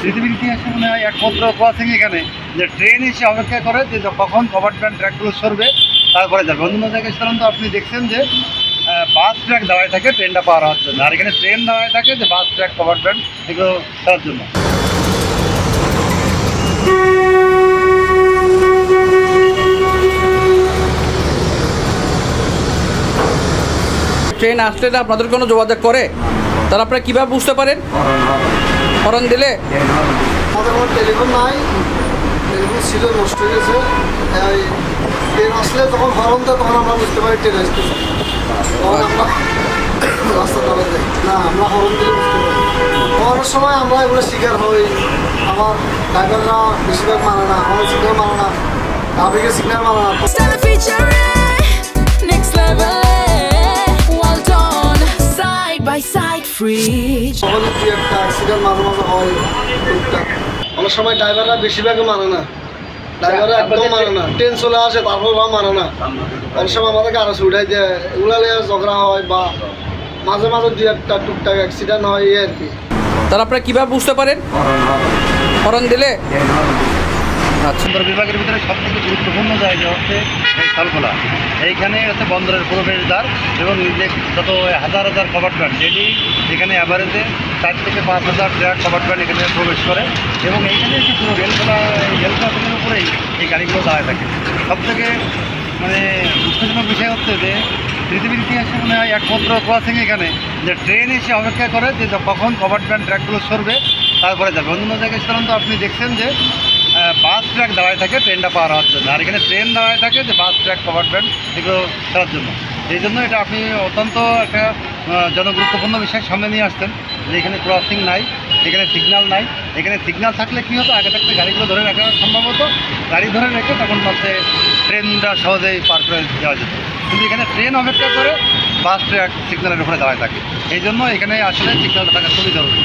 পৃথিবীর ইতিহাসে মনে হয় একমাত্র ক্রসিং এখানে যে ট্রেন এসে অপেক্ষা করে যে কখন কভারম্যান ট্র্যাকগুলো সরবে তারপরে যাবে। অন্য জায়গায় সাধারণত আপনি দেখছেন যে বাস ট্র্যাক দাঁড়ায় থাকে ট্রেনটা পার হওয়ার জন্য, আর এখানে ট্রেন দাঁড়ায় থাকে যে বাস ট্র্যাক কভারম্যান এগুলো করার জন্য। ট্রেন আসলে না আপনাদের কোনো যোগাযোগ করে, তাহলে আপনারা কীভাবে বুঝতে পারেন? হরন দিলে আমাদের কোনো টেলিফোন নাই, টেলিফোন ছিল নষ্ট হয়ে গেছে। ট্রেন আসলে তখন হরন দেয়, তখন আমরা বুঝতে পারি ট্রেন আসতেছে, তখন আমরা রাস্তা ধরে যাই না, আমরা হরন দিলে বুঝতে পারি। হওয়ার সময় আমরা এগুলো শিকার হই। আমার ড্রাইভাররা বেশিরভাগ মানে না, আমাদের সিগন্যাল মানে না, আবেগে সিগন্যাল মানে না। একটা অ্যাক্সিডেন্ট মাঝে মাঝে হয় টুকটাক। অনেক সময় ড্রাইভাররা বেশিরভাগই মানে না, ড্রাইভাররা একদম মানে না, ট্রেন চলে আসে তারপর ওরা মানে না। অনেক সময় আমাদেরকে আরো উঠাই দেয়, এগুলা নিয়ে ঝগড়া হয় বা মাঝে মাঝে দুই একটা টুকটাক অ্যাক্সিডেন্ট হয় এই আর কি। তাহলে আপনারা কীভাবে বুঝতে পারেন হরন দিলে? সুন্দর বিভাগের ভিতরে সবথেকে গুরুত্বপূর্ণ জায়গা হচ্ছে এই সালখোলা। এইখানে হচ্ছে বন্দরের প্রবেশদ্বার এবং যত হাজার হাজার কভারম্যান ডেলি এখানে অ্যাভারেজে 4 থেকে 5 হাজার ট্রাক কভারম্যান এখানে প্রবেশ করে এবং এইখানে এসে পুরো রেল ক্রসিংয়ের উপরেই এই গাড়িগুলো দাঁড়ায় থাকে। সবথেকে মানে দুঃখজনক বিষয় হচ্ছে যে পৃথিবীর ইতিহাসে মনে হয় একমাত্র ক্রসিং এখানে যে ট্রেন এসে অপেক্ষা করে যে কখন কভারম্যান ট্র্যাকগুলো সরবে তারপরে যাবে। অন্য জায়গায় সাধারণত আপনি দেখছেন যে বাস ট্র্যাক দাঁড়ায় থাকে ট্রেনটা পার হওয়ার জন্য, আর এখানে ট্রেন দাঁড়ায় থাকে যে বাস ট্র্যাক কভারম্যান এগুলো করার জন্য। এই জন্য এটা আপনি অত্যন্ত একটা জনগুরুত্বপূর্ণ বিষয় সামনে নিয়ে আসছেন যে এখানে ক্রসিং নাই, এখানে সিগন্যাল নাই। এখানে সিগন্যাল থাকলে কী হতো, আগে থাকতে গাড়িগুলো ধরে রাখা সম্ভব হতো, গাড়ি ধরে রেখে তখন হচ্ছে ট্রেনটা সহজেই পার করে যাওয়া যেত। কিন্তু এখানে ট্রেন অপেক্ষা করে বাস ট্র্যাক সিগন্যালের উপরে দাঁড়ায় থাকে, এই জন্য এখানে আসলে সিগন্যালটা থাকা খুবই জরুরি।